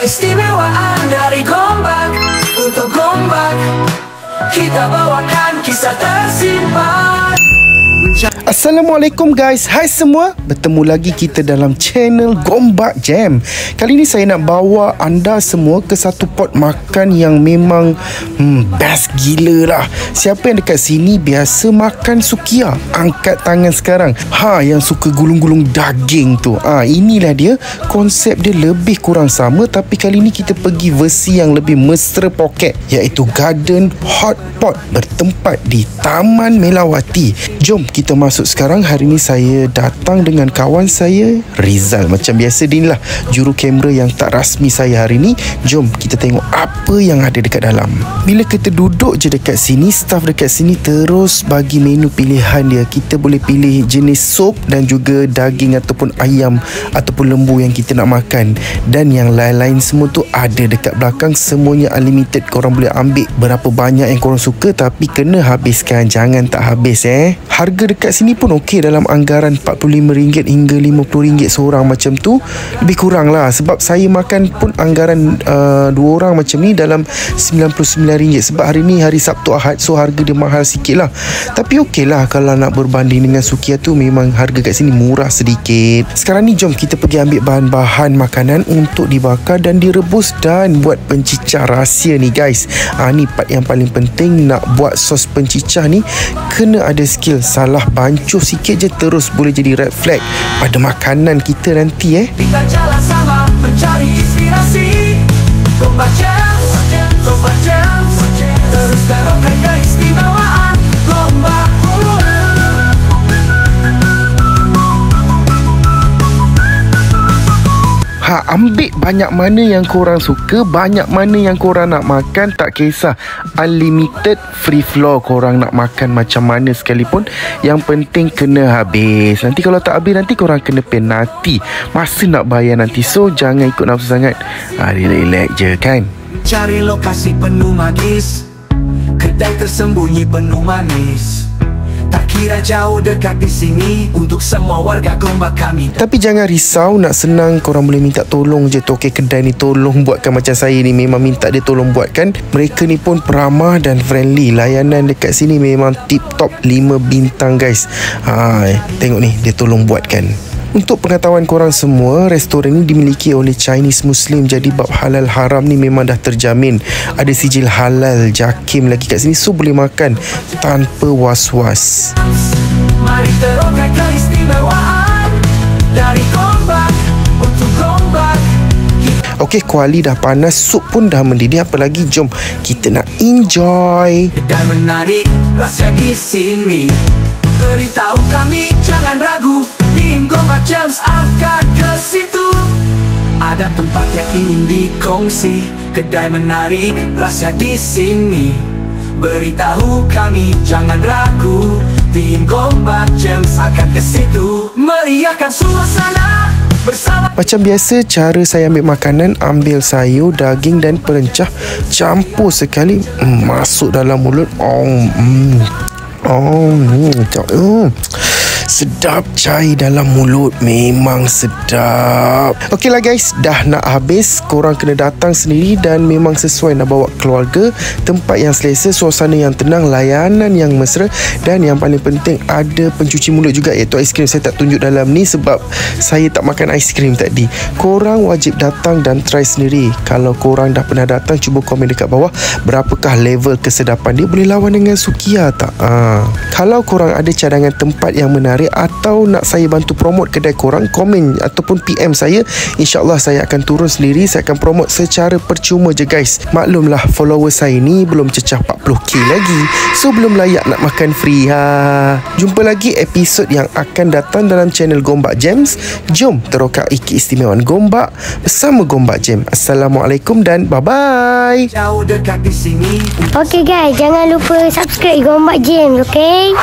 keistimewaan dari Gombak. Untuk Gombak kita bawakan kisah tersimpan. Assalamualaikum guys, hai semua. Bertemu lagi kita dalam channel Gombak Jam. Kali ni saya nak bawa anda semua ke satu pot makan yang memang best gila lah. Siapa yang dekat sini biasa makan sukia? Angkat tangan sekarang. Yang suka gulung-gulung daging tu. Inilah dia. Konsep dia lebih kurang sama, tapi kali ni kita pergi versi yang lebih mesra poket, iaitu Garden Hot Pot bertempat di Taman Melawati. Jom kita masuk sekarang. Hari ni saya datang dengan kawan saya Rizal. Macam biasa dia lah juru kamera yang tak rasmi saya hari ni. Jom kita tengok apa yang ada dekat dalam. Bila kita duduk je dekat sini, staff dekat sini terus bagi menu pilihan dia. Kita boleh pilih jenis sup dan juga daging ataupun ayam ataupun lembu yang kita nak makan. Dan yang lain-lain semua tu ada dekat belakang. Semuanya unlimited. Korang boleh ambil berapa banyak yang korang suka, tapi kena habiskan. Jangan tak habis Harga dekat sini pun okey, dalam anggaran RM45 hingga RM50 seorang macam tu. Lebih kurang lah, sebab saya makan pun anggaran 2 orang macam ni dalam RM99. Sebab hari ni hari Sabtu Ahad, so harga dia mahal sikit lah. Tapi okey lah kalau nak berbanding dengan sukia tu, memang harga kat sini murah sedikit. Sekarang ni jom kita pergi ambil bahan-bahan makanan untuk dibakar dan direbus dan buat pencicah rahsia ni guys. Ni part yang paling penting. Nak buat sos pencicah ni kena ada skill. Salah bancuh sikit je terus boleh jadi red flag pada makanan kita nanti Kita jalan sama mencari inspirasi. Gombak Jam, Gombak Jam, terus terangkan keistimewaan Gombak. Ambil banyak mana yang korang suka, banyak mana yang korang nak makan, tak kisah. Unlimited, free flow. Korang nak makan macam mana sekalipun, yang penting kena habis. Nanti kalau tak habis, nanti korang kena penalti. Masa nak bayar nanti. So jangan ikut nafsu sangat. Relax je kan. Cari lokasi penuh magis, kedai tersembunyi penuh manis. Tak kira jauh dekat di sini, untuk semua warga Gombak kami. Tapi jangan risau, nak senang korang boleh minta tolong je tu. Kedai ni tolong buatkan macam saya ni, memang minta dia tolong buatkan. Mereka ni pun peramah dan friendly. Layanan dekat sini memang tip top 5 bintang guys. Tengok ni, dia tolong buatkan. Untuk pengetahuan korang semua, restoran ni dimiliki oleh Chinese Muslim. Jadi bab halal haram ni memang dah terjamin. Ada sijil halal JAKIM lagi kat sini, so boleh makan tanpa was-was. Mari terangkan keistimewaan dari Gombak untuk Gombak. Okey, kuali dah panas, sup pun dah mendidih. Apa lagi? Jom kita nak enjoy. Dan menarik rasa di sini. Beritahu kami, jangan ragu. Tim Gombak Jam akan ke situ. Ada tempat yang ingin dikongsi, kedai menarik rasa di sini. Beritahu kami, jangan ragu. Tim Gombak Jam akan ke situ. Meriahkan suasana bersama. Macam biasa, cara saya ambil makanan, ambil sayur, daging dan perencah, campur sekali, masuk dalam mulut. Sedap cai dalam mulut, memang sedap. Okeylah guys, dah nak habis. Korang kena datang sendiri dan memang sesuai nak bawa keluarga. Tempat yang selesa, suasana yang tenang, layanan yang mesra, dan yang paling penting ada pencuci mulut juga, iaitu aiskrim. Saya tak tunjuk dalam ni sebab saya tak makan aiskrim tadi. Korang wajib datang dan try sendiri. Kalau korang dah pernah datang, cuba komen dekat bawah berapakah level kesedapan dia. Boleh lawan dengan sukia tak? Kalau korang ada cadangan tempat yang menarik atau nak saya bantu promote kedai korang, komen ataupun PM saya. InsyaAllah saya akan turun sendiri. Saya akan promote secara percuma je guys. Maklumlah follower saya ni belum cecah 40k lagi, so belum layak nak makan free. Jumpa lagi episod yang akan datang dalam channel Gombak Jams. Jom terokai keistimewaan Gombak bersama Gombak Jam. Assalamualaikum dan bye-bye. Jauh dekat di sini. Okay guys, jangan lupa subscribe Gombak Jam, okay?